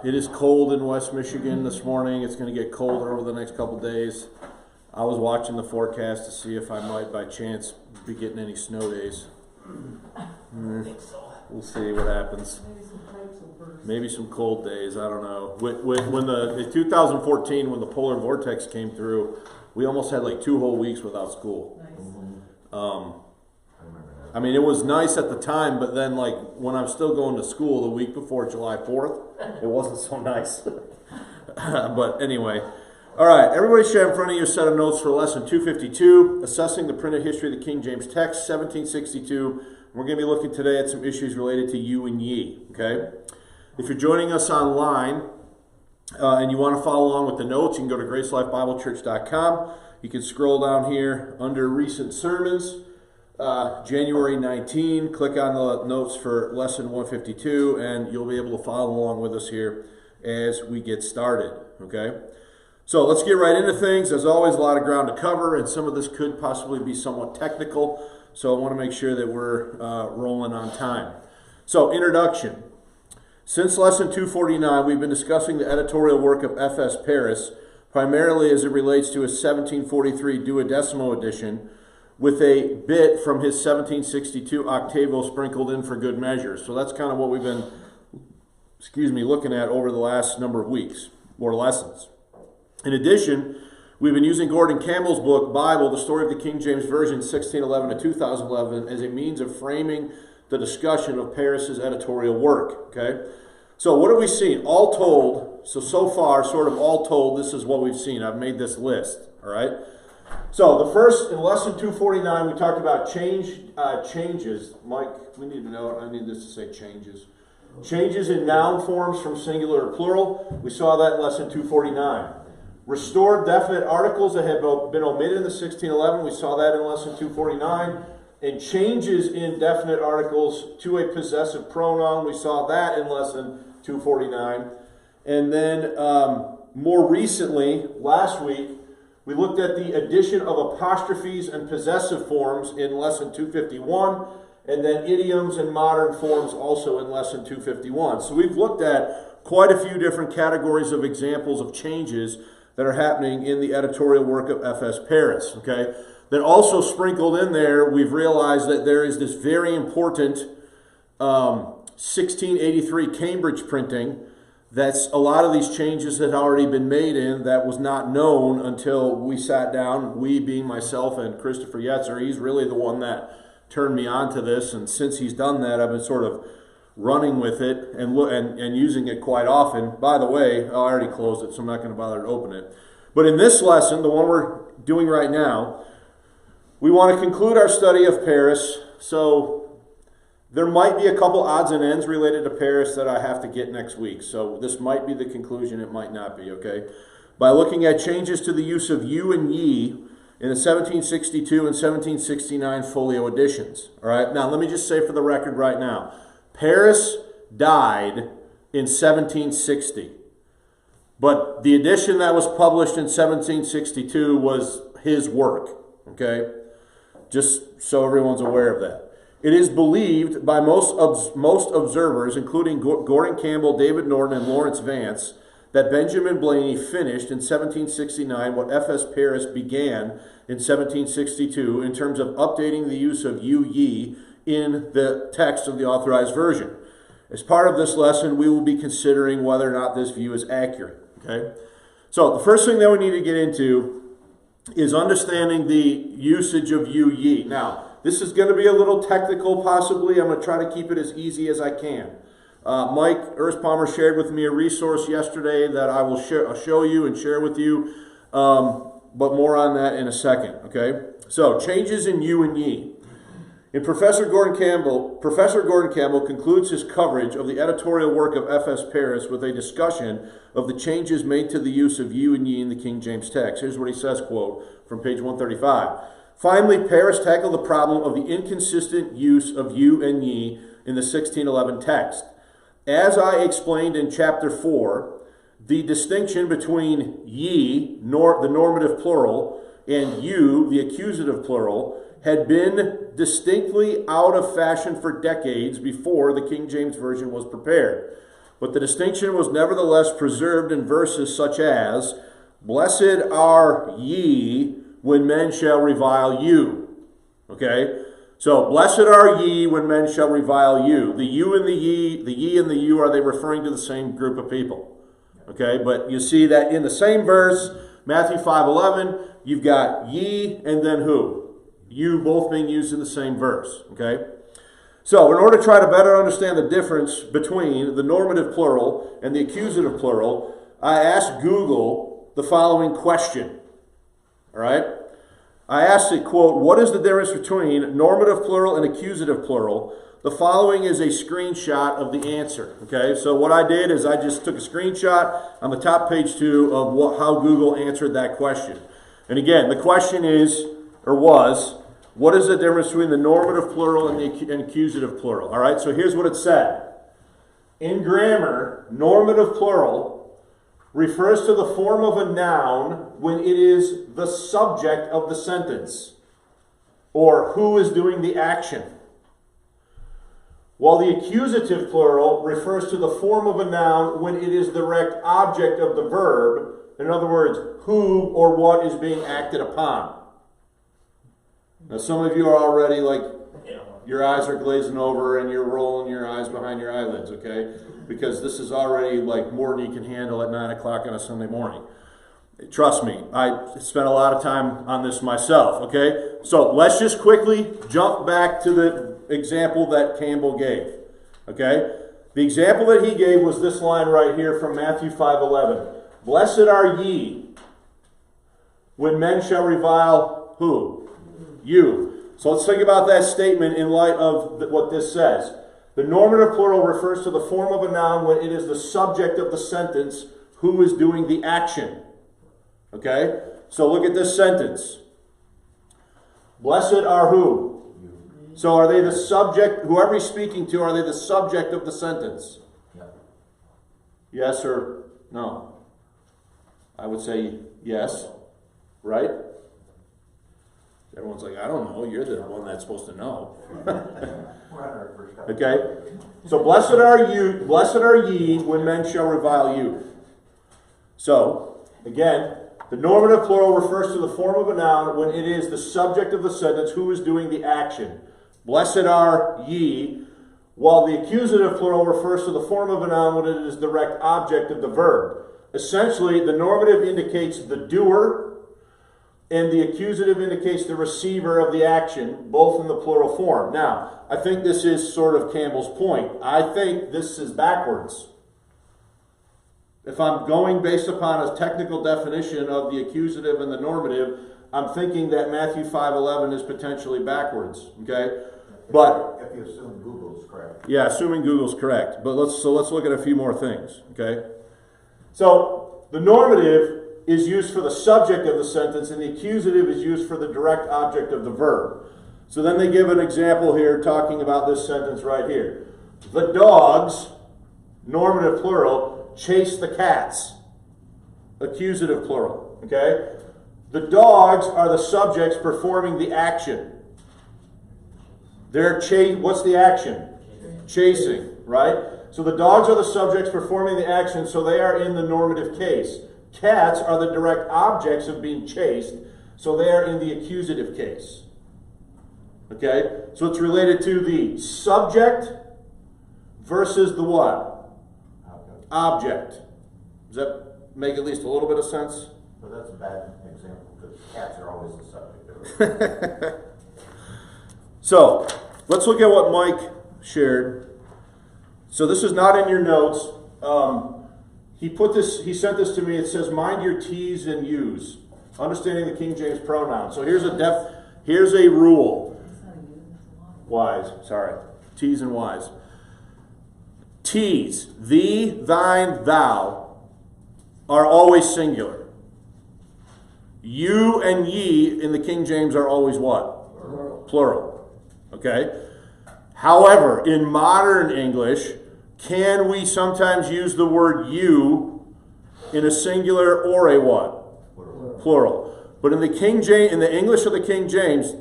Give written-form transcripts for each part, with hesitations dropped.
It is cold in West Michigan this morning. It's going to get colder over the next couple days. I was watching the forecast to see if I might, by chance, be getting any snow days. We'll see what happens. Maybe some cold days. I don't know. When in 2014, when the polar vortex came through, we almost had like 2 whole weeks without school. Nice. I mean, it was nice at the time, but then like when I'm still going to school the week before July 4th, it wasn't so nice. But anyway. All right, everybody should have in front of you a set of notes for lesson 252, assessing the printed history of the King James text, 1762. We're going to be looking today at some issues related to you and ye, okay? If you're joining us online and you want to follow along with the notes, you can go to gracelifebiblechurch.com. You can scroll down here under recent sermons, January 19, click on the notes for lesson 152, and you'll be able to follow along with us here as we get started, okay? So let's get right into things. There's always a lot of ground to cover, and some of this could possibly be somewhat technical, so I want to make sure that we're rolling on time. So, introduction. Since lesson 249, we've been discussing the editorial work of F.S. Paris, primarily as it relates to his 1743 duodecimo edition, with a bit from his 1762 octavo sprinkled in for good measure. So that's kind of what we've been, looking at over the last number of weeks, or lessons. In addition, we've been using Gordon Campbell's book, Bible, the Story of the King James Version, 1611 to 2011, as a means of framing the discussion of Paris's editorial work, okay? So what have we seen? All told, so far, sort of all told, this is what we've seen. I've made this list, all right? So the first, in lesson 249, we talked about changes. Mike, we need to know, I need this to say changes. Changes in noun forms from singular to plural. We saw that in lesson 249. Restored definite articles that had been omitted in the 1611. We saw that in lesson 249. And changes in definite articles to a possessive pronoun. We saw that in lesson 249. And then more recently, last week, we looked at the addition of apostrophes and possessive forms in lesson 251. And then idioms and modern forms also in lesson 251. So we've looked at quite a few different categories of examples of changes that are happening in the editorial work of F.S. Paris, okay? Then also sprinkled in there, we've realized that there is this very important 1683 Cambridge printing that's a lot of these changes had already been made in that was not known until we sat down, we being myself and Christopher Yetzer. He's really the one that turned me on to this, and since he's done that, I've been sort of running with it and using it quite often. By the way, I already closed it, so I'm not going to bother to open it. But in this lesson, the one we're doing right now, we want to conclude our study of Paris. So there might be a couple odds and ends related to Paris that I have to get next week. So this might be the conclusion, it might not be, okay? By looking at changes to the use of you and ye in the 1762 and 1769 folio editions. All right, now let me just say for the record right now, Paris died in 1760, but the edition that was published in 1762 was his work, okay? Just so everyone's aware of that. It is believed by most observers, including Gordon Campbell, David Norton, and Lawrence Vance, that Benjamin Blaney finished in 1769 what F.S. Paris began in 1762 in terms of updating the use of you, ye, in the text of the Authorized Version. As part of this lesson, we will be considering whether or not this view is accurate. Okay? So the first thing that we need to get into is understanding the usage of you, ye. Now, this is going to be a little technical possibly. I'm going to try to keep it as easy as I can. Mike Earthpalmer shared with me a resource yesterday that I will show you and share with you, but more on that in a second. Okay? So, changes in you and ye. And Professor Gordon Campbell concludes his coverage of the editorial work of F.S. Paris with a discussion of the changes made to the use of you and ye in the King James text. Here's what he says, quote, from page 135. Finally, Paris tackled the problem of the inconsistent use of you and ye in the 1611 text. As I explained in chapter 4, the distinction between ye, the normative plural, and you, the accusative plural, had been distinctly out of fashion for decades before the King James Version was prepared. But the distinction was nevertheless preserved in verses such as, "Blessed are ye when men shall revile you." Okay? So, "Blessed are ye when men shall revile you." The you and the ye and the you, are they referring to the same group of people? Okay, but you see that in the same verse, Matthew 5:11, you've got ye and then who? You, both being used in the same verse. Okay? So, in order to try to better understand the difference between the normative plural and the accusative plural, I asked Google the following question. All right? I asked it, quote, "What is the difference between normative plural and accusative plural?" The following is a screenshot of the answer. Okay, so what I did is I just took a screenshot on the top page 2 of how Google answered that question. And again, the question is, or was, what is the difference between the normative plural and the accusative plural? All right, so here's what it said. In grammar, normative plural refers to the form of a noun when it is the subject of the sentence, or who is doing the action. While the accusative plural refers to the form of a noun when it is the direct object of the verb, in other words, who or what is being acted upon. Now, some of you are already like, your eyes are glazing over and you're rolling your eyes behind your eyelids, okay? Because this is already like more than you can handle at 9 o'clock on a Sunday morning. Trust me, I spent a lot of time on this myself, okay? So let's just quickly jump back to the example that Campbell gave, okay? The example that he gave was this line right here from Matthew 5:11. "Blessed are ye when men shall revile" who? You. So let's think about that statement in light of what this says. The normative plural refers to the form of a noun when it is the subject of the sentence who is doing the action. Okay? So look at this sentence. Blessed are who? So are they the subject, whoever he's speaking to, are they the subject of the sentence? Yeah. Yes or no? I would say yes. Right? Everyone's like, I don't know. You're the one that's supposed to know. Okay? So blessed are ye when men shall revile you. So, again, the normative plural refers to the form of a noun when it is the subject of the sentence who is doing the action. Blessed are ye, while the accusative plural refers to the form of a noun when it is the direct object of the verb. Essentially, the normative indicates the doer, and the accusative indicates the receiver of the action, both in the plural form. Now, I think this is sort of Campbell's point. I think this is backwards. If I'm going based upon a technical definition of the accusative and the normative, I'm thinking that Matthew 5:11 is potentially backwards. Okay? But if you assume Google's correct. Yeah, assuming Google's correct. But let's look at a few more things. Okay? So the normative is used for the subject of the sentence, and the accusative is used for the direct object of the verb. So then they give an example here talking about this sentence right here. The dogs, normative plural, chase the cats. Accusative plural. Okay? The dogs are the subjects performing the action. What's the action? Chasing, right? So the dogs are the subjects performing the action, so they are in the normative case. Cats are the direct objects of being chased, so they are in the accusative case. Okay? So it's related to the subject versus the what? Object. Does that make at least a little bit of sense? Well, that's a bad example, because cats are always the subject. So, let's look at what Mike shared. So this is not in your notes. He sent this to me. It says, mind your T's and U's. Understanding the King James pronoun. So here's a rule. Y's, sorry. T's and Y's. T's, thee, thine, thou, are always singular. You and ye in the King James are always what? Plural. Okay? However, in modern English, can we sometimes use the word you in a singular or a what? Plural. But in the English of the King James,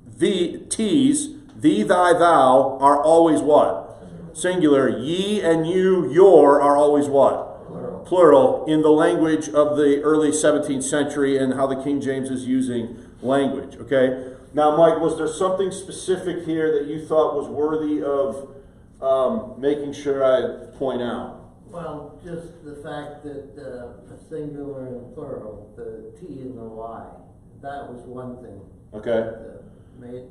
the T's, thee, thy, thou, are always what? Singular. Ye and you, your are always what? Plural. Plural in the language of the early 17th century and how the King James is using language. Okay? Now, Mike, was there something specific here that you thought was worthy of making sure I point out? Well, just the fact that the singular and plural, the T and the Y, that was one thing. Okay. that made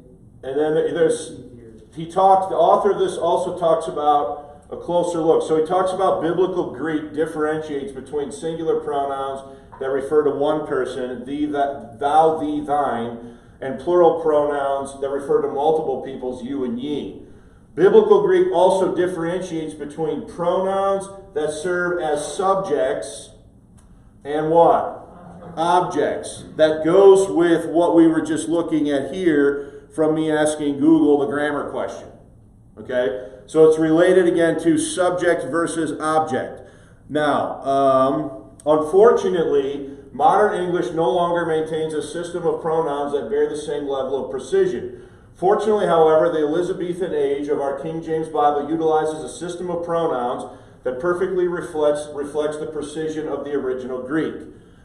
And then there's, easier. the author of this also talks about a closer look. So he talks about biblical Greek differentiates between singular pronouns that refer to one person, thee, that, thou, thee, thine, and plural pronouns that refer to multiple peoples, you and ye. Biblical Greek also differentiates between pronouns that serve as subjects and what? Objects. That goes with what we were just looking at here from me asking Google the grammar question. Okay? So it's related again to subject versus object. Now, unfortunately, modern English no longer maintains a system of pronouns that bear the same level of precision. Fortunately, however, the Elizabethan age of our King James Bible utilizes a system of pronouns that perfectly reflects the precision of the original Greek.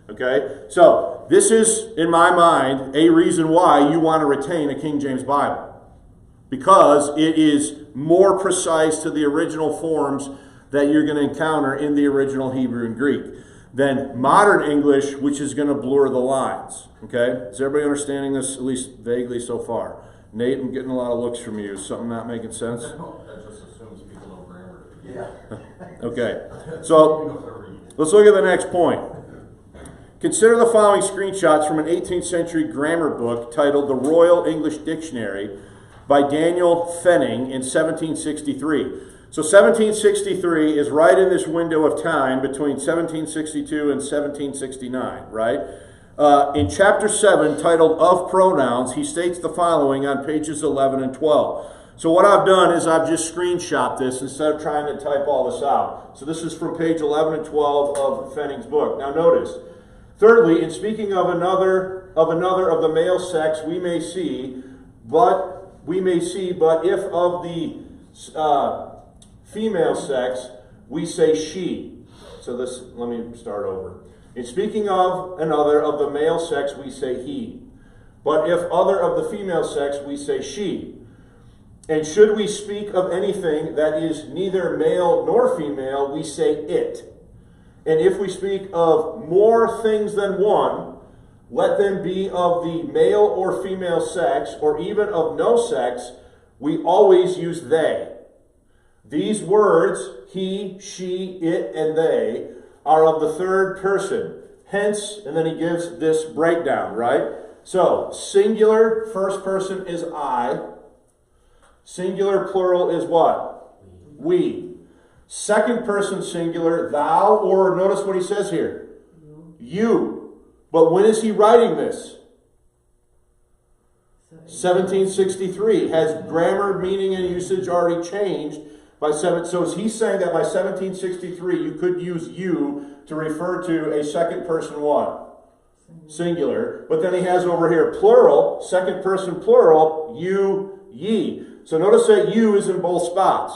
Okay? So, this is, in my mind, a reason why you want to retain a King James Bible. Because it is more precise to the original forms that you're going to encounter in the original Hebrew and Greek than modern English, which is going to blur the lines. Okay? Is everybody understanding this, at least vaguely so far? Nate, I'm getting a lot of looks from you. Is something not making sense? That just assumes people know grammar. Yeah. Okay. So, let's look at the next point. Consider the following screenshots from an 18th century grammar book titled The Royal English Dictionary by Daniel Fenning in 1763. So 1763 is right in this window of time between 1762 and 1769, right? In chapter 7, titled Of Pronouns, he states the following on pages 11 and 12. So what I've done is I've just screenshot this instead of trying to type all this out. So this is from page 11 and 12 of Fenning's book. Now notice, thirdly, in speaking of another of the male sex, we may see, but if of the female sex, we say she. So this, let me start over. In speaking of another of the male sex, we say he. But if other of the female sex, we say she. And should we speak of anything that is neither male nor female, we say it. And if we speak of more things than one, let them be of the male or female sex, or even of no sex, we always use they. These words, he, she, it, and they, are of the third person. Hence, and then he gives this breakdown, right? So, singular, first person is I. Singular, plural is what? We. Second person singular, thou, or notice what he says here. You. But when is he writing this? 1763. Has grammar, meaning, and usage already changed? So is he saying that by 1763 you could use you to refer to a second person what? Singular. But then he has over here plural, second person plural, you, ye. So notice that you is in both spots.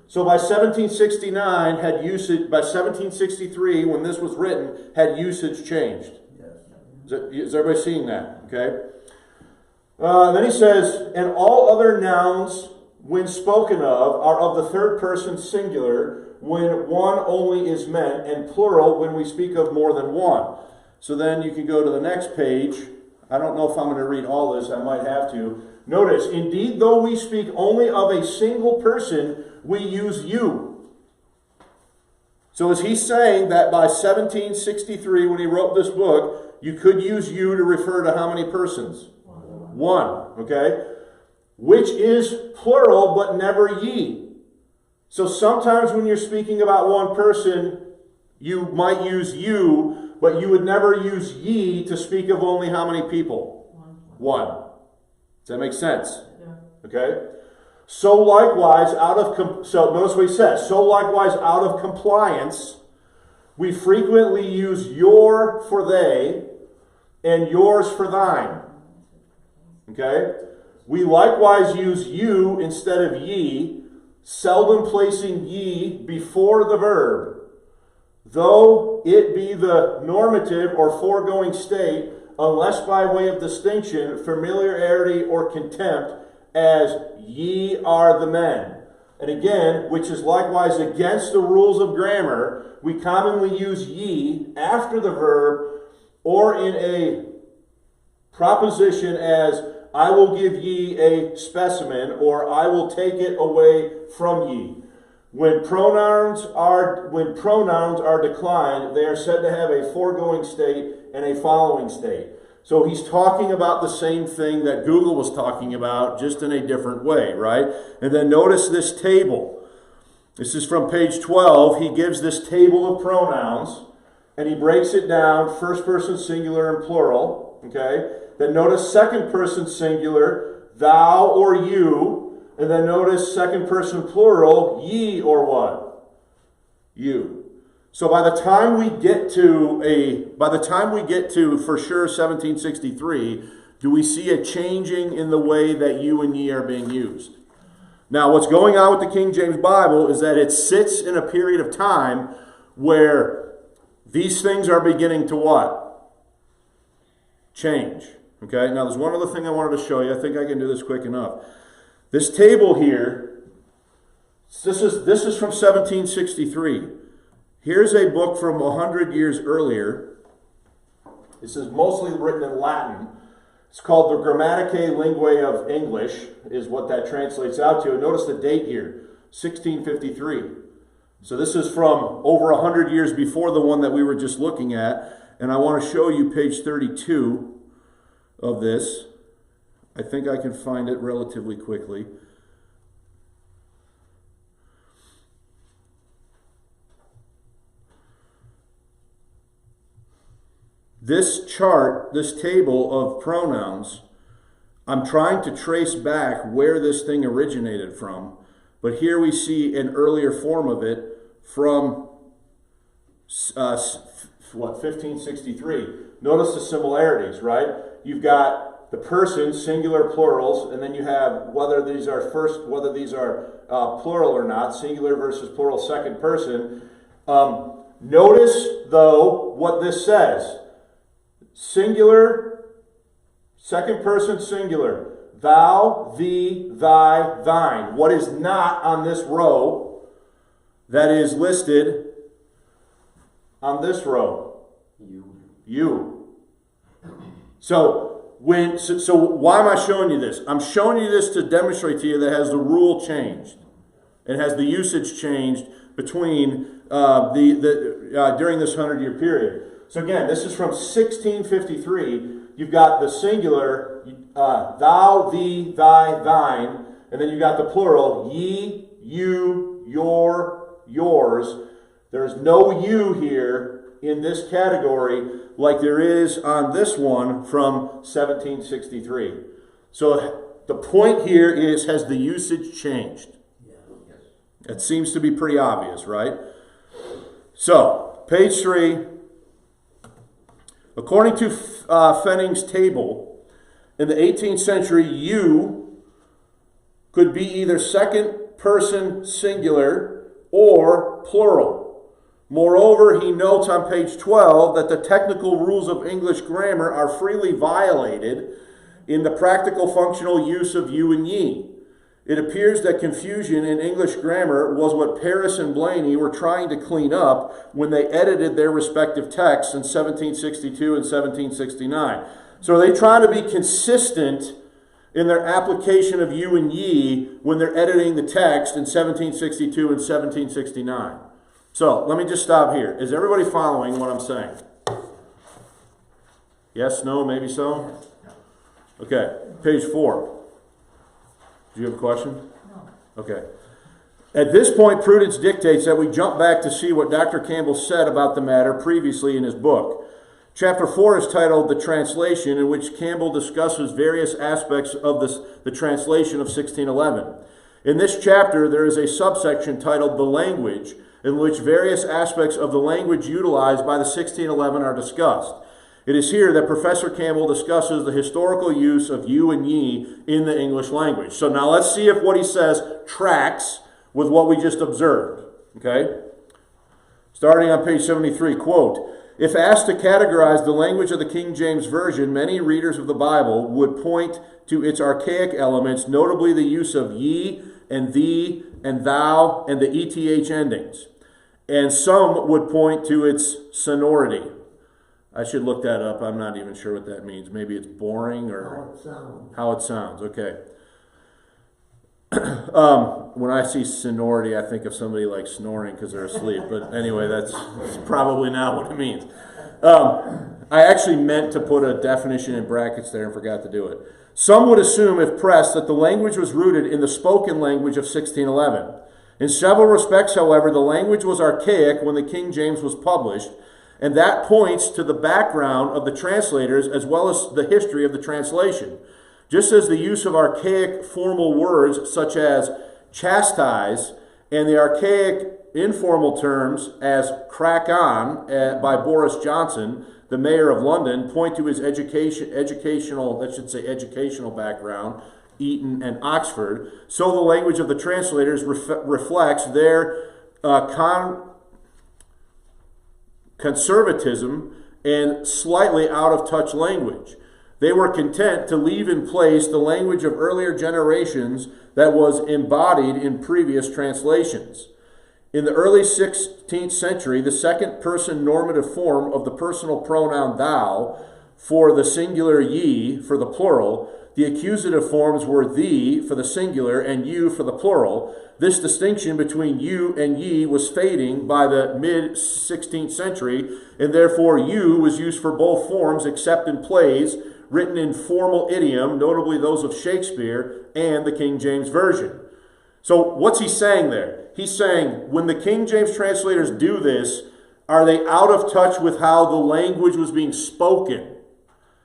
So by 1769 had usage, by 1763 when this was written, had usage changed. Is everybody seeing that? Okay. Then he says, and all other nouns when spoken of are of the third person singular when one only is meant, and plural when we speak of more than one. So then you can go to the next page. I don't know if I'm going to read all this. I might have to. Notice, indeed, though we speak only of a single person, we use you. So is he saying that by 1763, when he wrote this book, you could use you to refer to how many persons? One. Okay? Which is plural, but never ye. So sometimes when you're speaking about one person, you might use you, but you would never use ye to speak of only how many people? One. Does that make sense? Yeah. Okay? So likewise, so notice what he says. So likewise, out of compliance, we frequently use your for they and yours for thine. Okay? We likewise use you instead of ye, seldom placing ye before the verb, though it be the normative or foregoing state, unless by way of distinction, familiarity, or contempt, as ye are the men. And again, which is likewise against the rules of grammar, we commonly use ye after the verb or in a proposition as I will give ye a specimen, or I will take it away from ye. When pronouns are declined, they are said to have a foregoing state and a following state. So he's talking about the same thing that Google was talking about, just in a different way, right? And then notice this table. This is from page 12. He gives this table of pronouns, and he breaks it down, first person singular and plural, okay? Then notice second person singular, thou or you, and then notice second person plural, ye or what? You. So by the time we get to for sure 1763, do we see a changing in the way that you and ye are being used? Now, what's going on with the King James Bible is that it sits in a period of time where these things are beginning to what? Change. Okay, now there's one other thing I wanted to show you. I think I can do this quick enough. This table here, this is from 1763. Here's a book from 100 years earlier. This is mostly written in Latin. It's called the Grammatical Linguae of English, is what that translates out to. And notice the date here, 1653. So this is from over 100 years before the one that we were just looking at. And I want to show you page 32 of this. I think I can find it relatively quickly. This chart, this table of pronouns, I'm trying to trace back where this thing originated from. But here we see an earlier form of it from 1563. Notice the similarities, right? You've got the person, singular, plurals, and then you have whether these are plural or not, singular versus plural, second person. Notice, though, what this says. Singular, second person singular. Thou, thee, thy, thine. What is not on this row that is listed on this row? You. So why am I showing you this? I'm showing you this to demonstrate to you that has the rule changed. It has the usage changed between during this 100-year period. So again, this is from 1653. You've got the singular, thou, thee, thy, thine, and then you've got the plural, ye, you, your, yours. There's no you here in this category like there is on this one from 1763. So the point here is, has the usage changed? It seems to be pretty obvious, right? So, page 3. According to Fenning's table, in the 18th century, you could be either second person singular or plural. Moreover, he notes on page 12 that the technical rules of English grammar are freely violated in the practical functional use of you and ye. It appears that confusion in English grammar was what Paris and Blaney were trying to clean up when they edited their respective texts in 1762 and 1769. So are they trying to be consistent in their application of you and ye when they're editing the text in 1762 and 1769? So let me just stop here. Is everybody following what I'm saying? Yes, no, maybe so? Okay, page 4. Do you have a question? No. Okay. At this point, prudence dictates that we jump back to see what Dr. Campbell said about the matter previously in his book. Chapter 4 is titled The Translation, in which Campbell discusses various aspects of the translation of 1611. In this chapter, there is a subsection titled The Language, in which various aspects of the language utilized by the 1611 are discussed. It is here that Professor Campbell discusses the historical use of you and ye in the English language. So now let's see if what he says tracks with what we just observed. Okay? Starting on page 73, quote, "If asked to categorize the language of the King James Version, many readers of the Bible would point to its archaic elements, notably the use of ye and thee and thou and the ETH endings. And some would point to its sonority." I should look that up. I'm not even sure what that means. Maybe it's boring or How it sounds. how it sounds. Okay. When I see sonority, I think of somebody like snoring because they're asleep. But anyway, that's probably not what it means. I actually meant to put a definition in brackets there and forgot to do it. Some would assume, if pressed, that the language was rooted in the spoken language of 1611. In several respects, however, the language was archaic when the King James was published, and that points to the background of the translators as well as the history of the translation. Just as the use of archaic formal words such as chastise and the archaic informal terms as crack on by Boris Johnson, the mayor of London, point to his educational background, Eton and Oxford, so the language of the translators reflects their conservatism and slightly out-of-touch language. They were content to leave in place the language of earlier generations that was embodied in previous translations. In the early 16th century, the second-person normative form of the personal pronoun thou for the singular ye for the plural, the accusative forms were thee for the singular and you for the plural. This distinction between you and ye was fading by the mid-16th century, and therefore you was used for both forms except in plays written in formal idiom, notably those of Shakespeare and the King James Version. So what's he saying there? He's saying when the King James translators do this, are they out of touch with how the language was being spoken?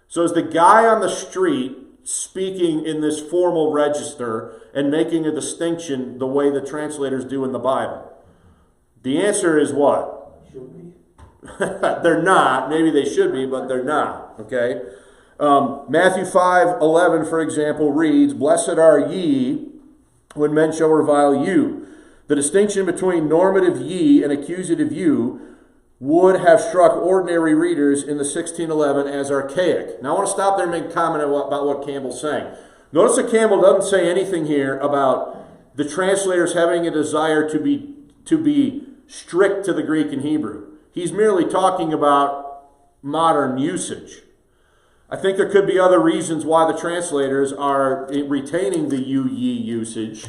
So is the guy on the street speaking in this formal register and making a distinction the way the translators do in the Bible? The answer is what? Should be. They're not. Maybe they should be, but they're not. Okay? Matthew 5:11, for example, reads, "Blessed are ye when men shall revile you." The distinction between normative ye and accusative you would have struck ordinary readers in the 1611 as archaic. Now I want to stop there and make a comment about what Campbell's saying. Notice that Campbell doesn't say anything here about the translators having a desire to be strict to the Greek and Hebrew. He's merely talking about modern usage. I think there could be other reasons why the translators are retaining the you, ye usage.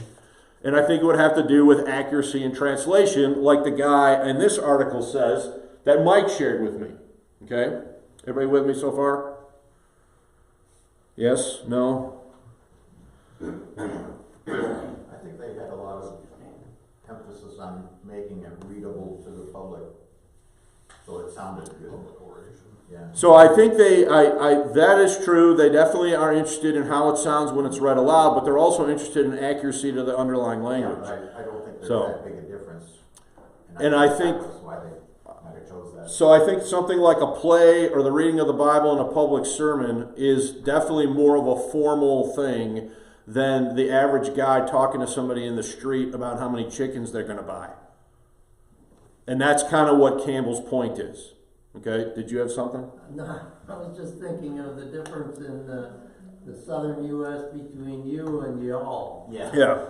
And I think it would have to do with accuracy in translation, like the guy in this article says that Mike shared with me. Okay? Everybody with me so far? Yes? No? I think they had a lot of emphasis on making it readable to the public, so it sounded good. Yeah. So I think that is true. They definitely are interested in how it sounds when it's read aloud, but they're also interested in accuracy to the underlying language. Yeah, I don't think there's So, that big a difference. And I think that's why they might have chose that. So I think something like a play or the reading of the Bible in a public sermon is definitely more of a formal thing than the average guy talking to somebody in the street about how many chickens they're going to buy. And that's kind of what Campbell's point is. Okay, did you have something? No, I was just thinking of the difference in the southern U.S. between you and y'all. Yeah. Yeah,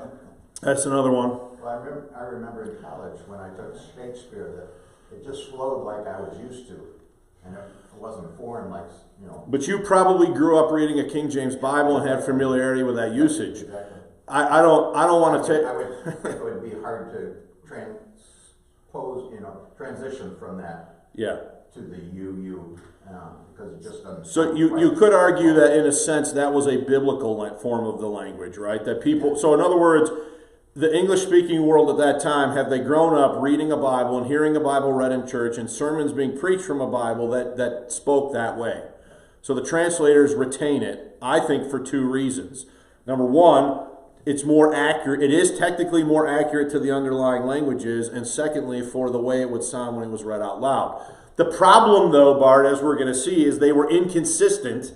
that's another one. Well, I remember in college when I took Shakespeare that it just flowed like I was used to, and it wasn't foreign like, you know. But you probably grew up reading a King James Bible and had familiarity with that usage. Exactly. I don't want to take. I would think it would be hard to transition from that. Yeah. To the you, because it just doesn't. So you could argue that in a sense that was a biblical form of the language, right? That people. So in other words, the English-speaking world at that time, have they grown up reading a Bible and hearing a Bible read in church and sermons being preached from a Bible that spoke that way? So the translators retain it, I think, for two reasons. Number one, it's more accurate. It is technically more accurate to the underlying languages, and secondly, for the way it would sound when it was read out loud. The problem, though, Bart, as we're going to see, is they were inconsistent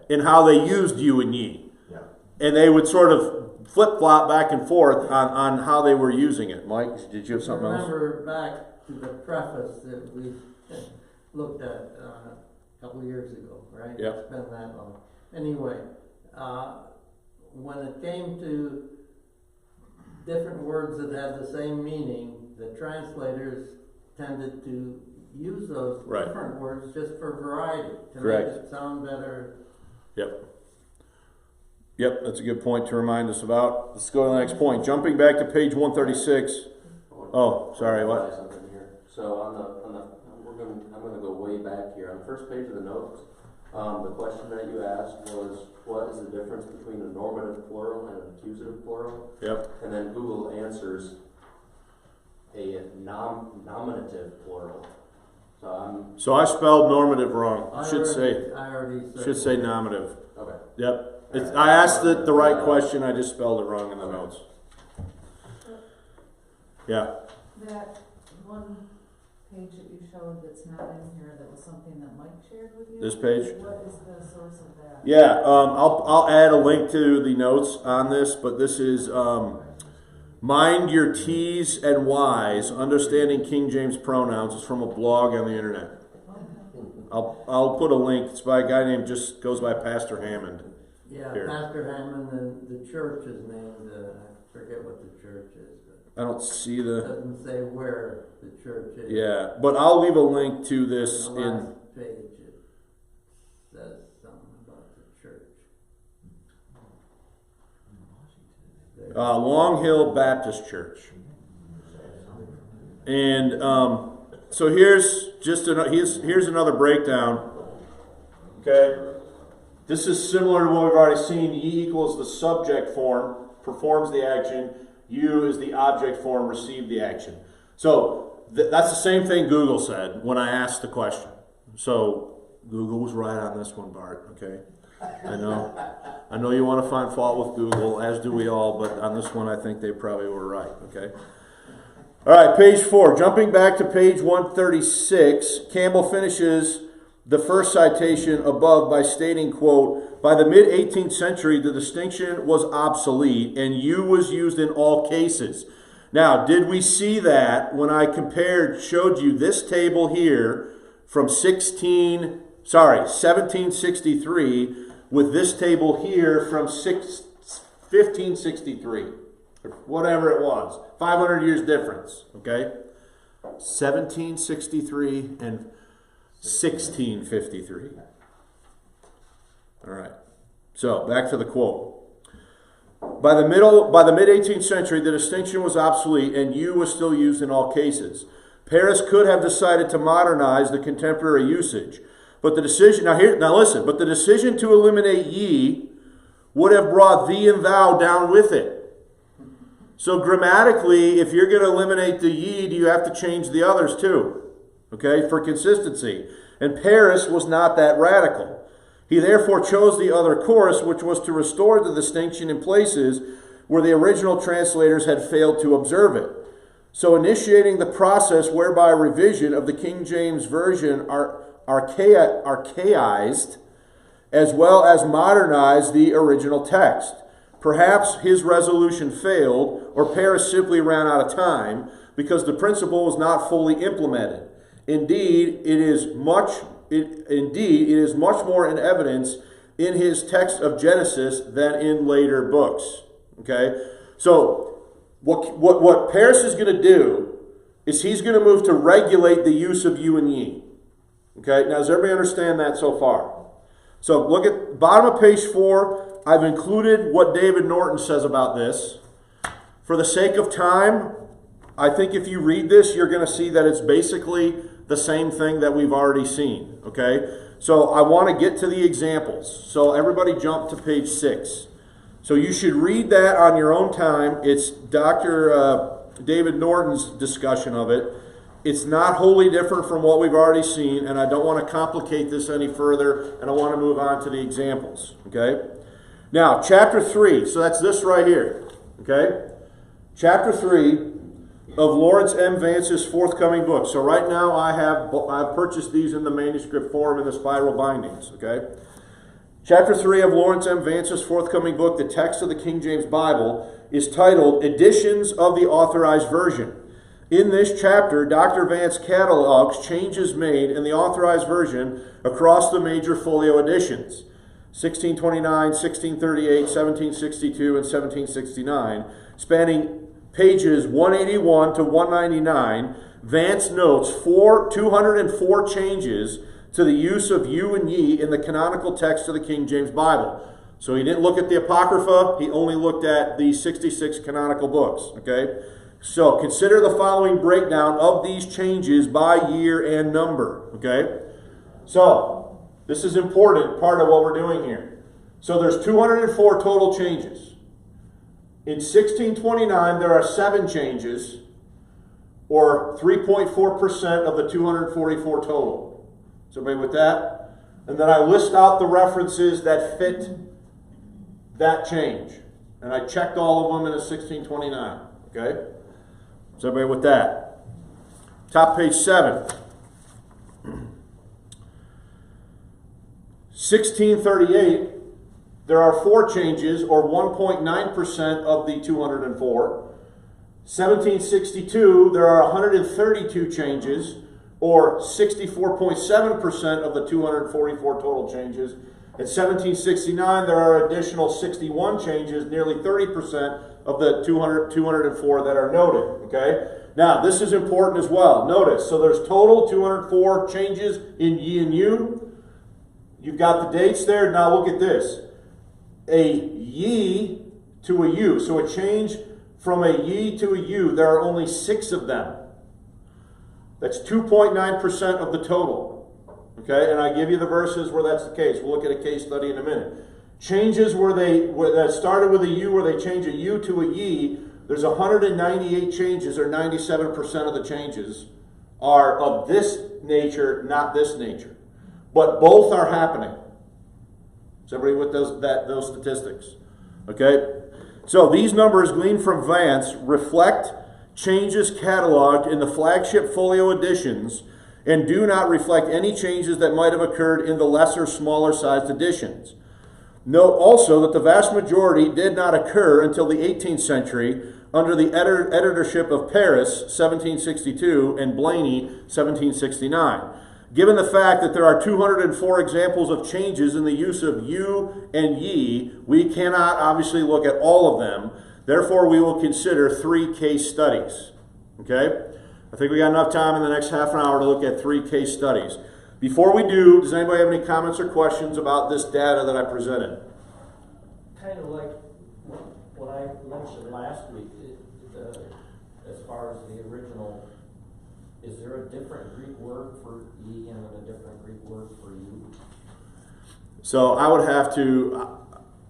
in how they used you and ye. Yeah. And they would sort of flip-flop back and forth on how they were using it. Mike, did you have something else? Remember back to the preface that we looked at a couple of years ago, right? Yep. It's been that long. Anyway, when it came to different words that had the same meaning, the translators tended to use those Right. different words just for variety, to Correct. make it sound better. Yep. Yep, that's a good point to remind us about. Let's go to the next point. Jumping back to page 136. Oh, sorry, what? Something here. So I'm gonna go way back here. On the first page of the notes, the question that you asked was, what is the difference between a normative plural and an accusative plural? Yep. And then Google answers a nominative plural. So I spelled normative wrong. I Should already said say nominative. Okay. Yep. I asked the right question. I just spelled it wrong in the notes. Yeah. That one page that you showed that's not in here, that was something that Mike shared with you? This page? What is the source of that? Yeah. I'll add a link to the notes on this, but this is Mind Your T's and Y's, Understanding King James Pronouns. It's from a blog on the internet. I'll put a link. It's by a guy named, just goes by Pastor Hammond. Yeah, Here. Pastor Hammond, and the church is named, I forget what the church is, but I don't see it the... doesn't say where the church is. Yeah, but I'll leave a link to this The in... last page, it says something about the church. Long Hill Baptist Church. And so here's another breakdown. Okay, this is similar to what we've already seen. E equals the subject form, performs the action. U is the object form, received the action. So that's the same thing Google said when I asked the question. So Google was right on this one, Bart. Okay, I know you want to find fault with Google, as do we all, but on this one I think they probably were right. Okay. All right, page 4. Jumping back to page 136, Campbell finishes the first citation above by stating, quote, by the mid-18th century, the distinction was obsolete and you was used in all cases. Now, did we see that when I showed you this table here from 1763 with this table here from 1563, or whatever it was, 500 years difference, okay? 1763 and 1653. All right. So back to the quote. By the mid-18th century, the distinction was obsolete, and "you" was still used in all cases. Paris could have decided to modernize the contemporary usage, but the decision But the decision to eliminate "ye" would have brought "thee" and "thou" down with it. So grammatically, if you're going to eliminate the "ye," do you have to change the others too? Okay, for consistency. And Paris was not that radical. He therefore chose the other course, which was to restore the distinction in places where the original translators had failed to observe it. So initiating the process whereby revision of the King James Version archaized as well as modernized the original text. Perhaps his resolution failed, or Paris simply ran out of time, because the principle was not fully implemented. Indeed, it is much more in evidence in his text of Genesis than in later books. Okay? So, what Paris is going to do is he's going to move to regulate the use of "you" and "ye." Okay? Now, does everybody understand that so far? So, look at the bottom of page 4. I've included what David Norton says about this. For the sake of time, I think if you read this, you're going to see that it's basically the same thing that we've already seen, okay? So I want to get to the examples. So everybody jump to page 6. So you should read that on your own time. It's Dr. David Norton's discussion of it. It's not wholly different from what we've already seen, and I don't want to complicate this any further, and I want to move on to the examples, okay? Now, chapter 3, so that's this right here, okay? Chapter 3 of Lawrence M. Vance's forthcoming book. So right now I've purchased these in the manuscript form in the spiral bindings, okay? Chapter 3 of Lawrence M. Vance's forthcoming book, The Text of the King James Bible, is titled Editions of the Authorized Version. In this chapter, Dr. Vance catalogs changes made in the Authorized Version across the major folio editions, 1629, 1638, 1762, and 1769, spanning pages 181 to 199. Vance notes 204 changes to the use of you and ye in the canonical text of the King James Bible. So he didn't look at the Apocrypha, he only looked at the 66 canonical books, okay? So consider the following breakdown of these changes by year and number, okay? So this is important part of what we're doing here. So there's 204 total changes. In 1629, there are 7 changes, or 3.4% of the 244 total. Is everybody with that? And then I list out the references that fit that change. And I checked all of them in a 1629. Okay? Is everybody with that? Top page 7. 1638, there are 4 changes, or 1.9% of the 204. 1762, there are 132 changes, or 64.7% of the 244 total changes. In 1769, there are additional 61 changes, nearly 30% of the 204 that are noted. Okay? Now, this is important as well. Notice, so there's total 204 changes in ye and you. You've got the dates there. Now look at this. A ye to a you. So a change from a ye to a you, there are only 6 of them. That's 2.9% of the total. Okay, and I give you the verses where that's the case. We'll look at a case study in a minute. Changes that started with a you, where they change a you to a ye, there's 198 changes, or 97% of the changes are of this nature, not this nature. But both are happening. Is everybody with those statistics? Okay? So these numbers gleaned from Vance reflect changes cataloged in the flagship folio editions and do not reflect any changes that might have occurred in the lesser, smaller sized editions. Note also that the vast majority did not occur until the 18th century under the editorship of Paris, 1762, and Blaney, 1769. Given the fact that there are 204 examples of changes in the use of you and ye, we cannot obviously look at all of them. Therefore, we will consider 3 case studies. Okay? I think we got enough time in the next half an hour to look at 3 case studies. Before we do, does anybody have any comments or questions about this data that I presented? Kind of like what I mentioned last week, as far as the original, is there a different Greek word for ye and a different Greek word for you? So I would have to,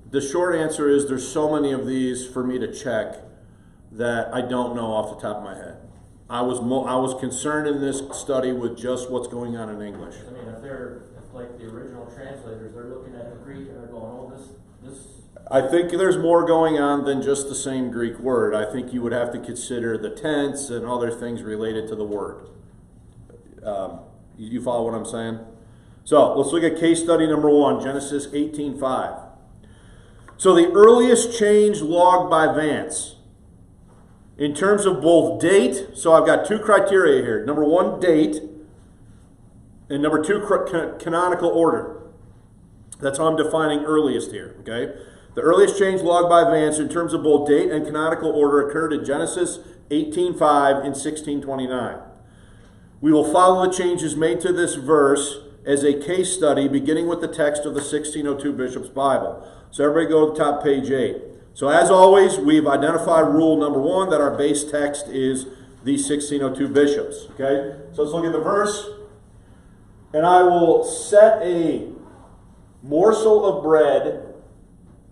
the short answer is there's so many of these for me to check that I don't know off the top of my head. I was concerned in this study with just what's going on in English. I mean, if like the original translators, they're looking at the Greek and they're going, oh, this. I think there's more going on than just the same Greek word. I think you would have to consider the tense and other things related to the word. You follow what I'm saying? So let's look at case study number 1, Genesis 18:5. So the earliest change logged by Vance, in terms of both date, so I've got 2 criteria here. Number 1, date, and number 2, canonical order. That's how I'm defining earliest here, okay? The earliest change logged by Vance in terms of both date and canonical order occurred in Genesis 18:5 and 1629. We will follow the changes made to this verse as a case study beginning with the text of the 1602 Bishop's Bible. So everybody go to top page 8. So as always, we've identified rule number 1, that our base text is the 1602 Bishops. Okay? So let's look at the verse. And I will set a morsel of bread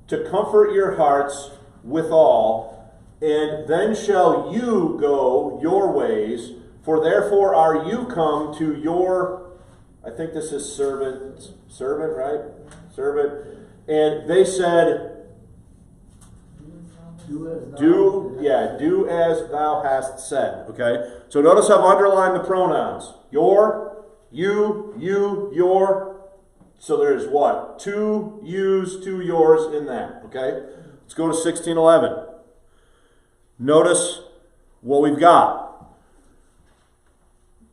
to comfort your hearts withal, and then shall you go your ways, for therefore are you come to your, I think this is servant, right? Servant. And they said, do as thou hast said. Okay? So notice I've underlined the pronouns. Your, you, your, So there's what? 2 yous, 2 yours in that, okay? Let's go to 1611. Notice what we've got.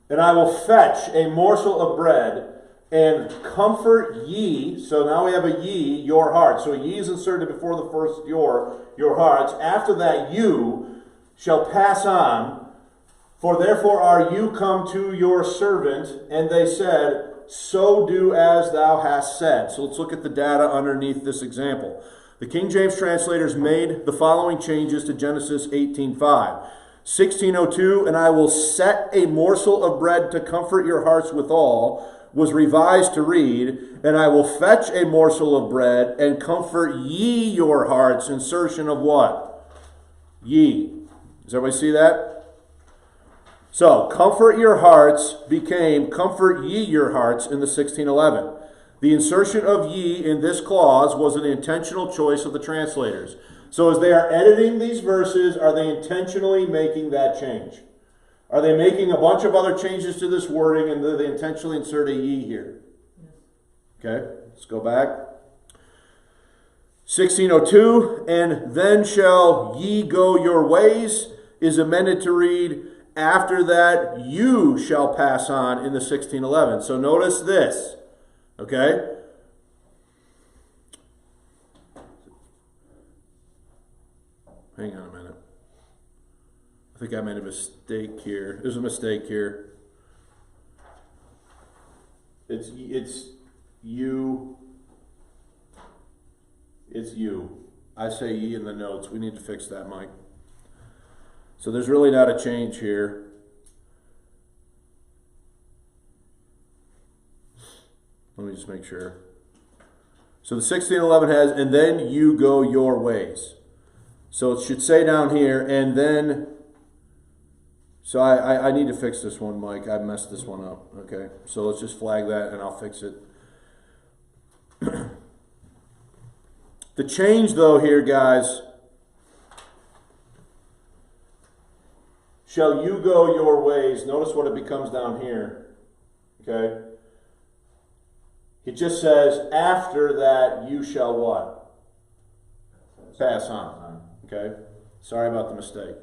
And I will fetch a morsel of bread and comfort ye. So now we have a ye, your heart. So ye is inserted before the first your hearts. After that, you shall pass on. For therefore are you come to your servant. And they said, so do as thou hast said. So let's look at the data underneath this example. The King James translators made the following changes to Genesis 18:5. 1602, and I will set a morsel of bread to comfort your hearts withal, was revised to read, and I will fetch a morsel of bread and comfort ye your hearts. Insertion of what? Ye. Does everybody see that? So, comfort your hearts became comfort ye your hearts in the 1611. The insertion of ye in this clause was an intentional choice of the translators. So as they are editing these verses, are they intentionally making that change? Are they making a bunch of other changes to this wording, and do they intentionally insert a ye here? Okay, let's go back. 1602, and then shall ye go your ways, is amended to read, after that you shall pass on in the 1611. So notice this, okay? Hang on a minute. I think I made a mistake here. There's a mistake here. It's you. It's you. I say ye in the notes. We need to fix that, Mike. So there's really not a change here. Let me just make sure. So the 1611 has, and then you go your ways. So it should say down here, and then, so I need to fix this one, Mike. I messed this one up. Okay, so let's just flag that and I'll fix it. The change though here, guys, shall you go your ways. Notice what it becomes down here. Okay. It just says, after that you shall what? Pass on. Okay. Sorry about the mistake.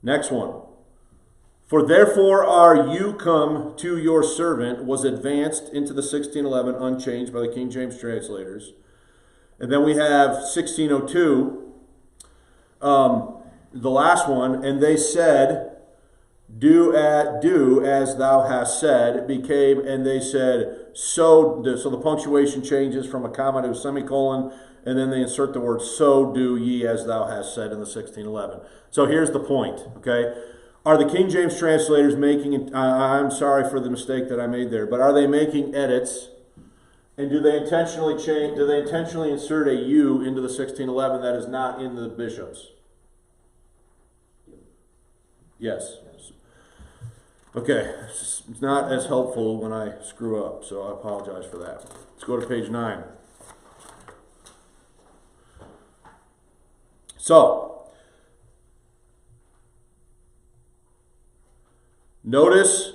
Next one. For therefore are you come to your servant was advanced into the 1611 unchanged by the King James translators. And then we have 1602. The last one, and they said, do as thou hast said, became, and they said, so the punctuation changes from a comma to a semicolon, and then they insert the word, so do ye as thou hast said in the 1611. So here's the point, okay? Are the King James translators making, I'm sorry for the mistake that I made there, but are they making edits? And do they intentionally change, do they intentionally insert a you into the 1611 that is not in the bishops? Yes. Okay, it's not as helpful when I screw up, so I apologize for that. Let's go to page 9. So, notice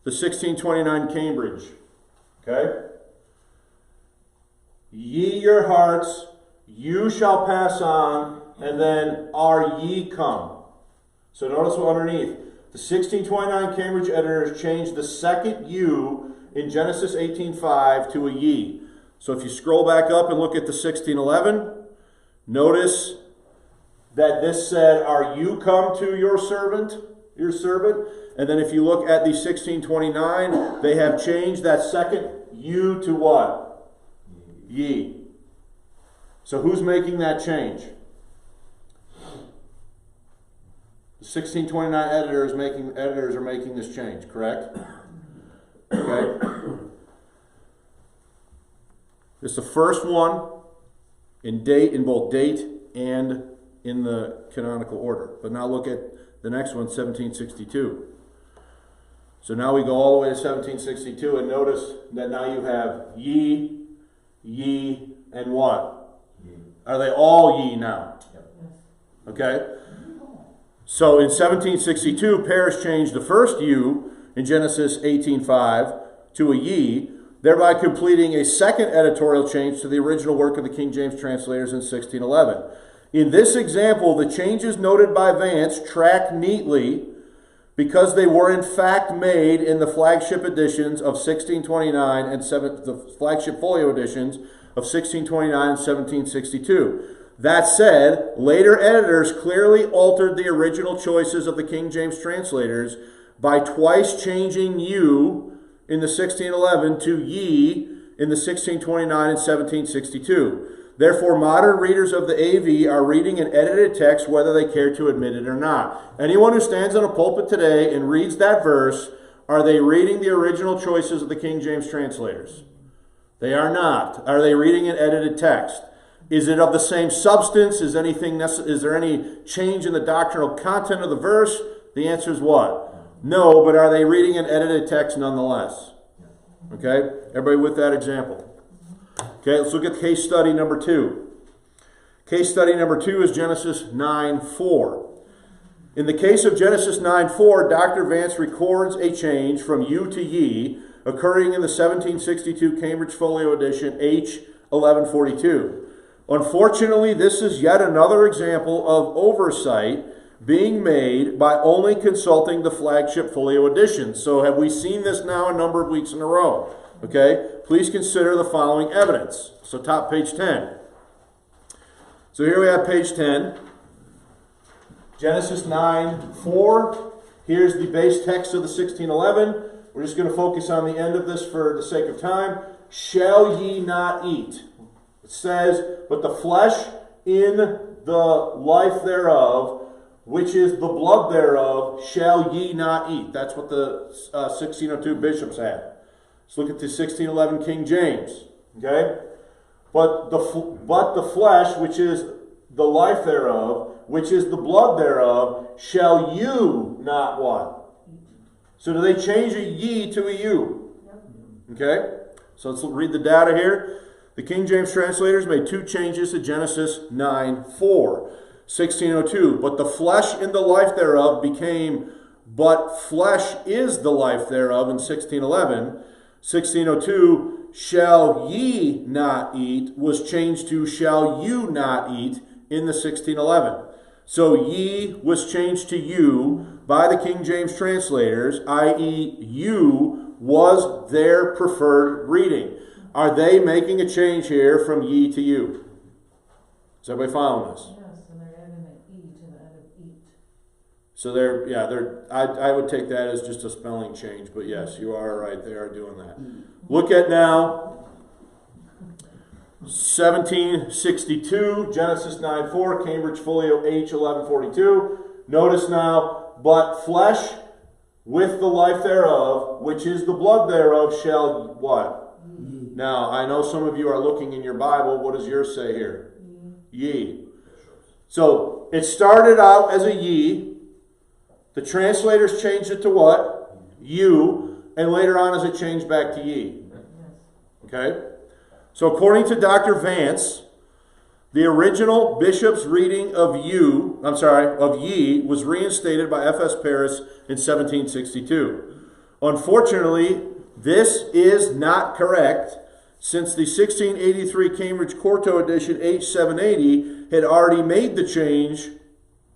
the 1629 Cambridge, okay? Ye your hearts, you shall pass on, and then are ye come. So notice what underneath. The 1629 Cambridge editors changed the second you in Genesis 18:5 to a ye. So if you scroll back up and look at the 1611, notice that this said, are you come to your servant? And then if you look at the 1629, they have changed that second you to what? Ye. So who's making that change? The 1629 editors are making this change, correct? Okay. It's the first one in both date and in the canonical order. But now look at the next one, 1762. So now we go all the way to 1762, and notice that now you have ye, and what? Ye. Are they all ye now? Yep. Okay. So in 1762, Paris changed the first you in Genesis 18:5 to a ye. thereby completing a second editorial change to the original work of the King James translators in 1611. In this example, the changes noted by Vance track neatly because they were in fact made in the flagship editions of 1629 and the flagship folio editions of 1629 and 1762. That said, later editors clearly altered the original choices of the King James translators by twice changing you in the 1611 to ye in the 1629 and 1762. Therefore, modern readers of the AV are reading an edited text whether they care to admit it or not. Anyone who stands in a pulpit today and reads that verse, are they reading the original choices of the King James translators? They are not. Are they reading an edited text? Is it of the same substance? Is there any change in the doctrinal content of the verse? The answer is what? No, but are they reading an edited text nonetheless? Okay? Everybody with that example? Okay, let's look at case study number 2. Case study number 2 is Genesis 9:4. In the case of Genesis 9:4, Dr. Vance records a change from you to ye, occurring in the 1762 Cambridge Folio Edition, H. 1142. Unfortunately, this is yet another example of oversight being made by only consulting the flagship folio edition. So have we seen this now a number of weeks in a row? Okay, please consider the following evidence. So top page 10. So here we have page 10. Genesis 9:4. Here's the base text of the 1611. We're just going to focus on the end of this for the sake of time. Shall ye not eat? It says, but the flesh in the life thereof, which is the blood thereof, shall ye not eat. That's what the 1602 bishops had. Let's look at the 1611 King James. Okay? But the flesh, which is the life thereof, which is the blood thereof, shall you not what? So do they change a ye to a you? Okay? So let's read the data here. The King James translators made 2 changes to Genesis 9:4. 1602, but the flesh in the life thereof became, but flesh is the life thereof in 1611. 1602, shall ye not eat was changed to shall you not eat in the 1611. So ye was changed to you by the King James translators, i.e. you was their preferred reading. Are they making a change here from ye to you? Is everybody following this? Yes, and they're adding an E to the end of eat. So I would take that as just a spelling change, but yes, you are right, they are doing that. Look at now 1762, Genesis 9:4, Cambridge Folio H 1142. Notice now, but flesh with the life thereof, which is the blood thereof, shall what? Now, I know some of you are looking in your Bible. What does yours say here? Ye. So, it started out as a ye. The translators changed it to what? You. And later on as it changed back to ye. Okay? So, according to Dr. Vance, the original bishop's reading of ye was reinstated by F.S. Paris in 1762. Unfortunately, this is not correct, since the 1683 Cambridge Quarto edition H780 had already made the change,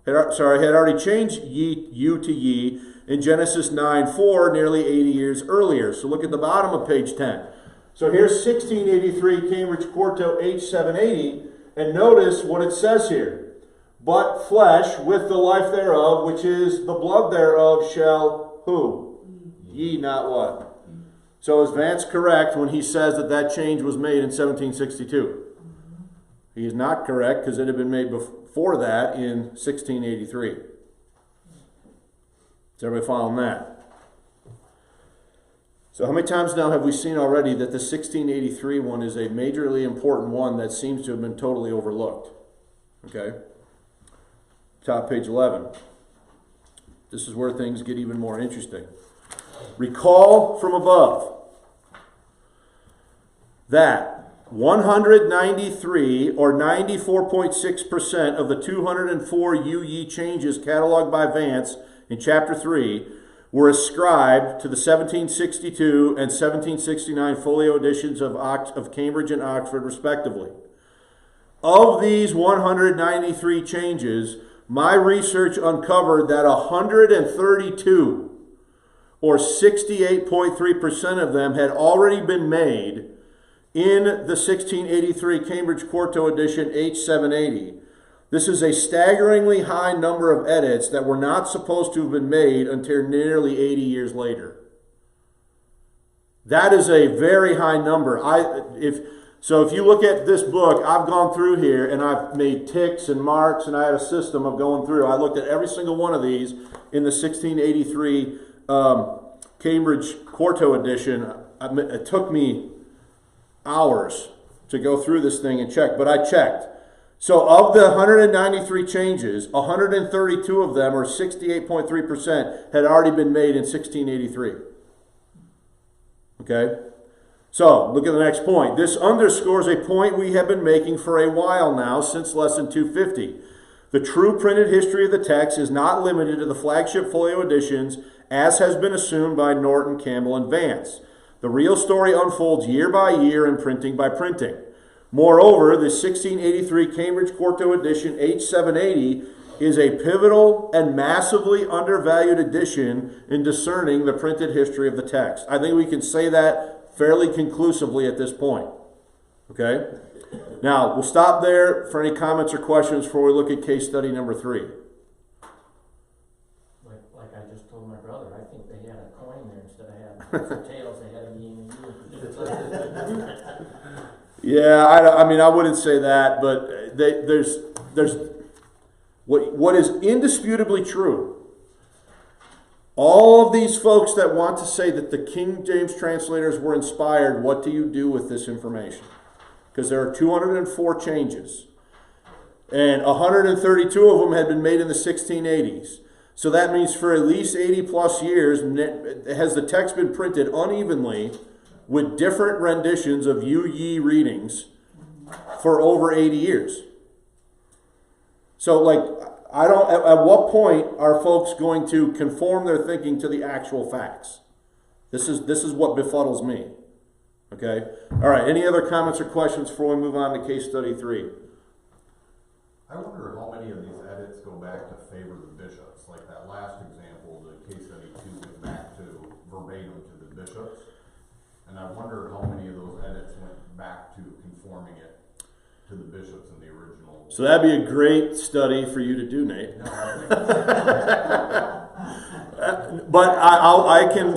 had already changed you to ye in Genesis 9:4 nearly 80 years earlier. So look at the bottom of page 10. So here's 1683 Cambridge Quarto H780, and notice what it says here. But flesh with the life thereof, which is the blood thereof, shall who? Ye not what? So is Vance correct when he says that change was made in 1762? He is not correct because it had been made before that in 1683. Is everybody following that? So how many times now have we seen already that the 1683 one is a majorly important one that seems to have been totally overlooked? Okay. Top page 11. This is where things get even more interesting. Recall from above that 193 or 94.6% of the 204 ye changes cataloged by Vance in chapter 3 were ascribed to the 1762 and 1769 folio editions of Cambridge and Oxford, respectively. Of these 193 changes, my research uncovered that 132, or 68.3% of them, had already been made in the 1683 Cambridge Quarto edition H780. This is a staggeringly high number of edits that were not supposed to have been made until nearly 80 years later. That is a very high number. So if you look at this book, I've gone through here and I've made ticks and marks, and I had a system of going through. I looked at every single one of these in the 1683 Cambridge Quarto edition. It took me hours to go through this thing and check, but I checked. So of the 193 changes, 132 of them, or 68.3%, had already been made in 1683. Okay? So, look at the next point. This underscores a point we have been making for a while now, since lesson 250. The true printed history of the text is not limited to the flagship folio editions, as has been assumed by Norton, Campbell, and Vance. The real story unfolds year by year and printing by printing. Moreover, the 1683 Cambridge Quarto edition H780 is a pivotal and massively undervalued edition in discerning the printed history of the text. I think we can say that fairly conclusively at this point. Okay? Now, we'll stop there for any comments or questions before we look at case study number 3. Like I just told my brother, I think they had a coin there instead of having tails, they had a yin and yang. Yeah, I mean, I wouldn't say that, but there's what is indisputably true. All of these folks that want to say that the King James translators were inspired, what do you do with this information? Because there are 204 changes, and 132 of them had been made in the 1680s. So that means for at least 80 plus years, has the text been printed unevenly with different renditions of ye readings for over 80 years. So, like, I don't, at what point are folks going to conform their thinking to the actual facts? This is what befuddles me. Okay? All right, any other comments or questions before we move on to case study 3? I wonder how many of these edits go back to favor the bishops. Like that last example, the case study 2 went back to verbatim to the bishops. And I wonder how many of those edits went back to conforming it to the bishops in the original. So that'd be a great study for you to do, Nate. No, But I think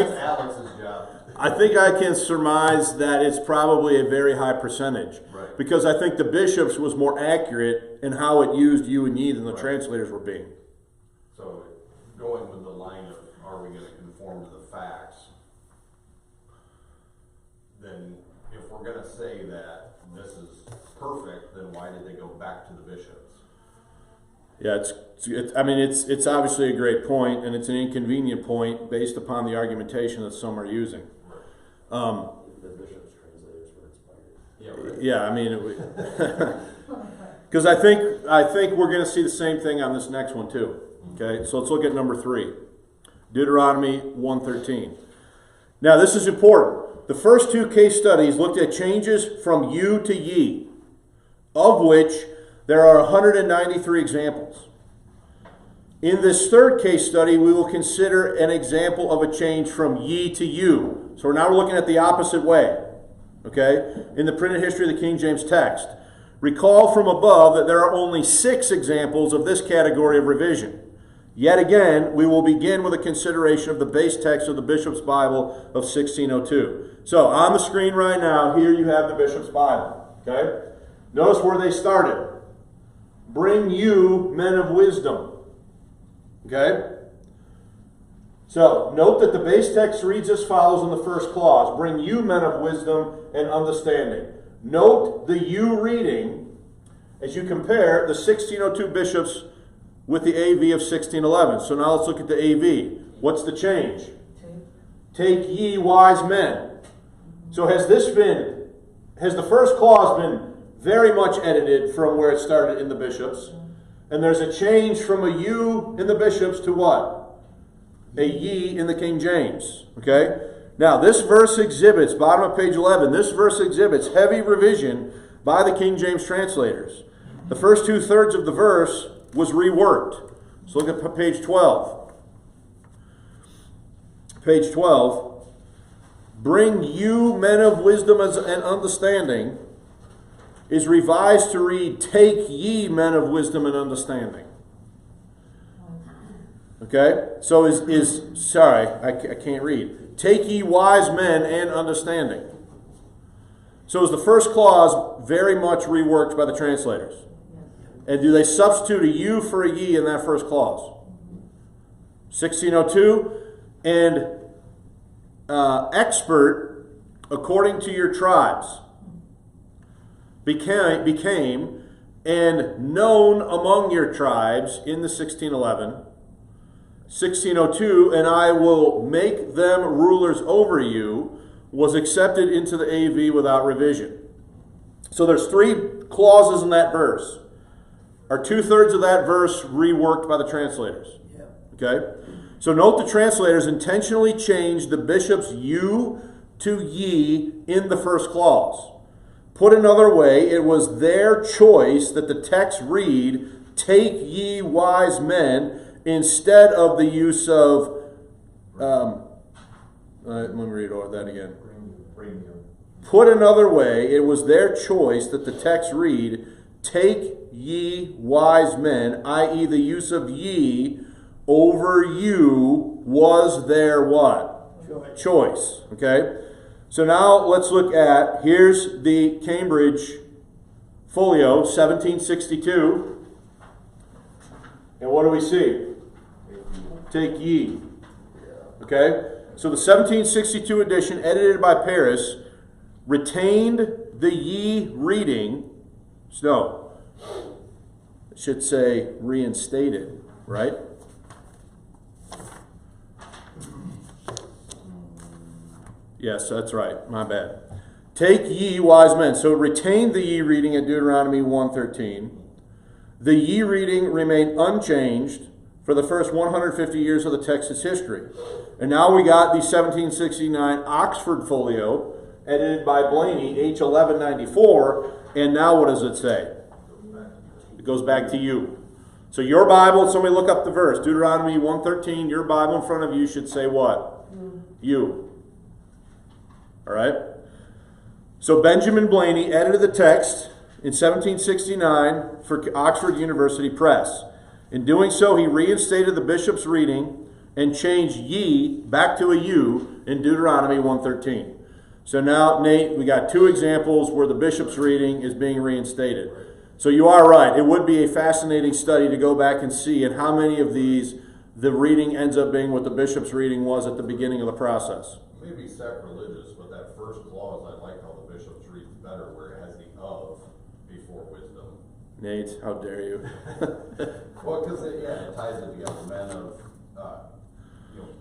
that's Alex's job. I think I can surmise that it's probably a very high percentage. Right. Because I think the bishops was more accurate in how it used you and ye than the translators were being. So going with the line of, are we going to conform to the facts? Then if we're going to say that this is perfect, then why did they go back to the bishops? Yeah, it's obviously a great point, and it's an inconvenient point based upon the argumentation that some are using. The bishop's translators were inspired. Yeah, right. Yeah, I mean, because I think we're going to see the same thing on this next one too. Okay, so let's look at number 3, Deuteronomy 1:13. Now this is important. The first 2 case studies looked at changes from you to ye, of which there are 193 examples. In this third case study, we will consider an example of a change from ye to you. So now we're looking at the opposite way, okay, in the printed history of the King James text. Recall from above that there are only 6 examples of this category of revision. Yet again, we will begin with a consideration of the base text of the Bishop's Bible of 1602. So on the screen right now, here you have the Bishop's Bible, okay? Notice where they started. Bring you men of wisdom. Okay? So, note that the base text reads as follows in the first clause. Bring you men of wisdom and understanding. Note the you reading as you compare the 1602 bishops with the AV of 1611. So now let's look at the AV. What's the change? Take ye wise men. So has the first clause been very much edited from where it started in the bishops? And there's a change from a you in the bishops to what? a ye in the King James. Okay? Now, this verse exhibits, bottom of page 11, this verse exhibits heavy revision by the King James translators. The first 2/3 of the verse was reworked. So look at page 12. Page 12. Bring you men of wisdom and understanding is revised to read, take ye men of wisdom and understanding. Okay? So sorry, I can't read. Take ye wise men and understanding. So is the first clause very much reworked by the translators? And do they substitute a you for a ye in that first clause? 1602, and expert according to your tribes became and known among your tribes in the 1611. 1602, and I will make them rulers over you, was accepted into the AV without revision. So there's 3 clauses in that verse. Are 2/3 of that verse reworked by the translators? Yeah. Okay? So note the translators intentionally changed the bishop's you to ye in the first clause. Put another way, it was their choice that the text read, take ye wise men, instead of the use of, let me read over that again. Put another way, it was their choice that the text read, take ye wise men, i.e. the use of ye over you was their what? Choice. Okay? So now let's look at, here's the Cambridge Folio, 1762. And what do we see? Take ye. Okay? So the 1762 edition, edited by Paris, retained the ye reading. No, it should say reinstated, right? Yes, that's right. My bad. Take ye wise men. So it retained the ye reading at Deuteronomy 1:13. The ye reading remained unchanged for the first 150 years of the text's history. And now we got the 1769 Oxford Folio, edited by Blaney, H1194, and now what does it say? It goes back to you. So your Bible, somebody look up the verse, Deuteronomy 1:13, your Bible in front of you should say what? You. All right? So Benjamin Blaney edited the text in 1769 for Oxford University Press. In doing so, he reinstated the bishop's reading and changed ye back to a you in Deuteronomy 1:13. So now, Nate, we got 2 examples where the bishop's reading is being reinstated. So you are right. It would be a fascinating study to go back and see in how many of these the reading ends up being what the bishop's reading was at the beginning of the process. Maybe sacrilegious, but that first clause, I like how the bishop's reads better where it has the of before wisdom. Nate, how dare you? Well, because it ties it together, men of,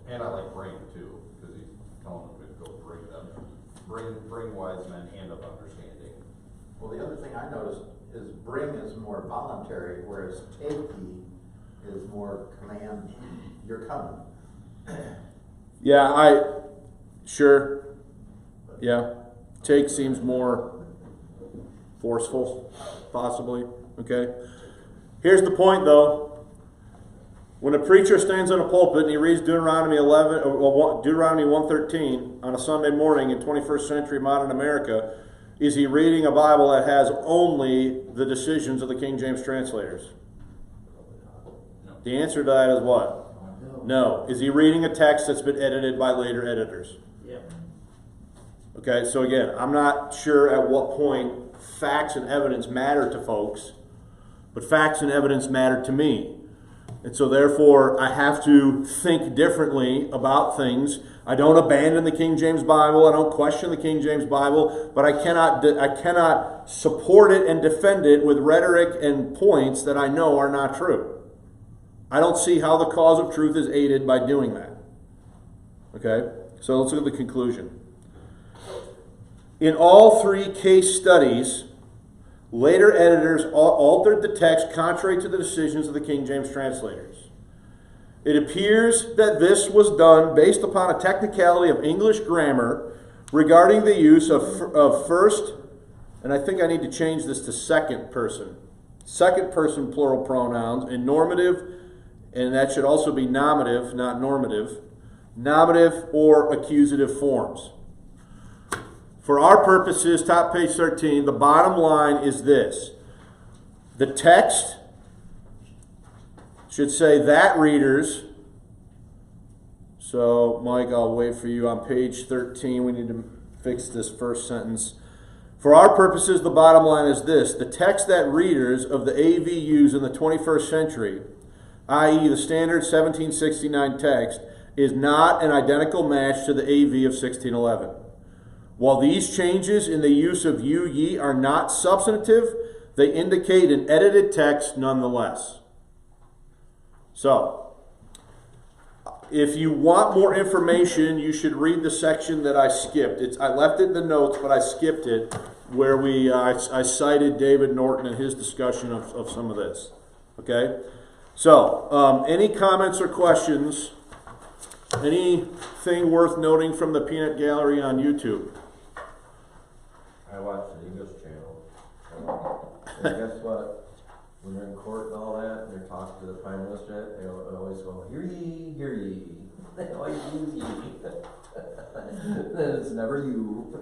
and I like bring too, because he's telling them to go bring them. Bring wise men and of understanding. Well, the other thing I noticed is bring is more voluntary, whereas take ye is more command, you're coming. Yeah, sure. Yeah. Take seems more forceful, possibly. Okay. Here's the point, though. When a preacher stands in a pulpit and he reads Deuteronomy 1:13 on a Sunday morning in 21st century modern America, is he reading a Bible that has only the decisions of the King James translators? The answer to that is what? No. Is he reading a text that's been edited by later editors? Yep. Okay, so again, I'm not sure at what point facts and evidence matter to folks, but facts and evidence matter to me. And so therefore, I have to think differently about things. I don't abandon the King James Bible. I don't question the King James Bible, but I cannot support it and defend it with rhetoric and points that I know are not true. I don't see how the cause of truth is aided by doing that. Okay? So let's look at the conclusion. In all 3 case studies, later editors altered the text contrary to the decisions of the King James translators. It appears that this was done based upon a technicality of English grammar regarding the use of first, and I think I need to change this to second person plural pronouns in normative, and that should also be nominative, not normative, nominative or accusative forms. For our purposes, top page 13, the bottom line is this. The text should say that readers. So, Mike, I'll wait for you on page 13. We need to fix this first sentence. For our purposes, the bottom line is this. The text that readers of the AV use in the 21st century, i.e. the standard 1769 text, is not an identical match to the AV of 1611. While these changes in the use of you, ye are not substantive, they indicate an edited text nonetheless. So, if you want more information, you should read the section that I skipped. I left it in the notes, but I skipped it, where I cited David Norton and his discussion of some of this. Okay? So, any comments or questions? Anything worth noting from the Peanut Gallery on YouTube? I watch the English channel. And guess what? When they're in court and all that, and they're talking to the Prime Minister, they always go, hear ye, hear ye. They always use ye. Then it's never you.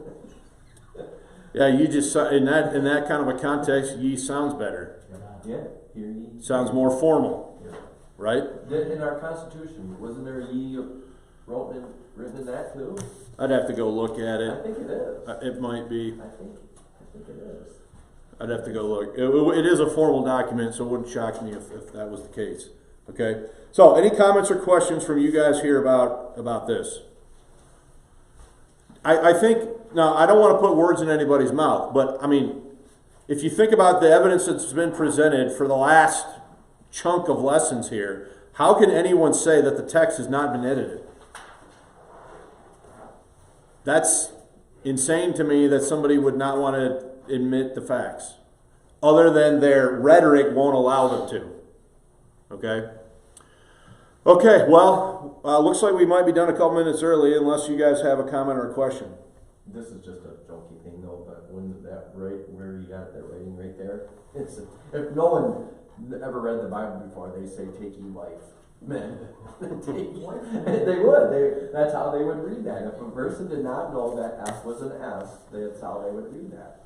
Yeah, you just in that kind of a context, ye sounds better. Yeah, hear ye. Sounds more formal, Yeah. right? In our Constitution, wasn't there ye written in that too? I'd have to go look at I it. think it is. It might be. I think it is. I'd have to go look. It is a formal document, so it wouldn't shock me if that was the case. Okay. So, any comments or questions from you guys here about this? I think, now, I don't want to put words in anybody's mouth, but, I mean, if you think about the evidence that's been presented for the last chunk of lessons here, how can anyone say that the text has not been edited? That's insane to me that somebody would not want to admit the facts, other than their rhetoric won't allow them to. Okay? Okay, well, looks like we might be done a couple minutes early, unless you guys have a comment or a question. This is just a jokey thing though, but when that right where you got that writing right there, it's if no one ever read the Bible before, they say take ye wife. Men, take wife. They would. That's how they would read that. If a person did not know that S was an S, that's how they would read that.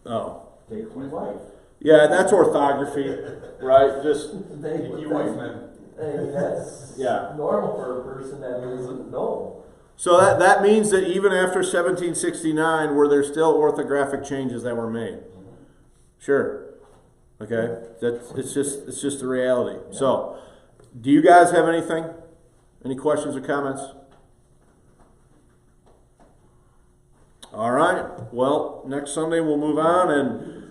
Oh. Take ye wife. Yeah, that's orthography, right? Just, You white men. That's yeah. normal for a person that doesn't know. So that means that even after 1769, were there still orthographic changes that were made? Sure. Okay? It's just the reality. Yeah. So, do you guys have anything? Any questions or comments? All right. Well, next Sunday we'll move on, and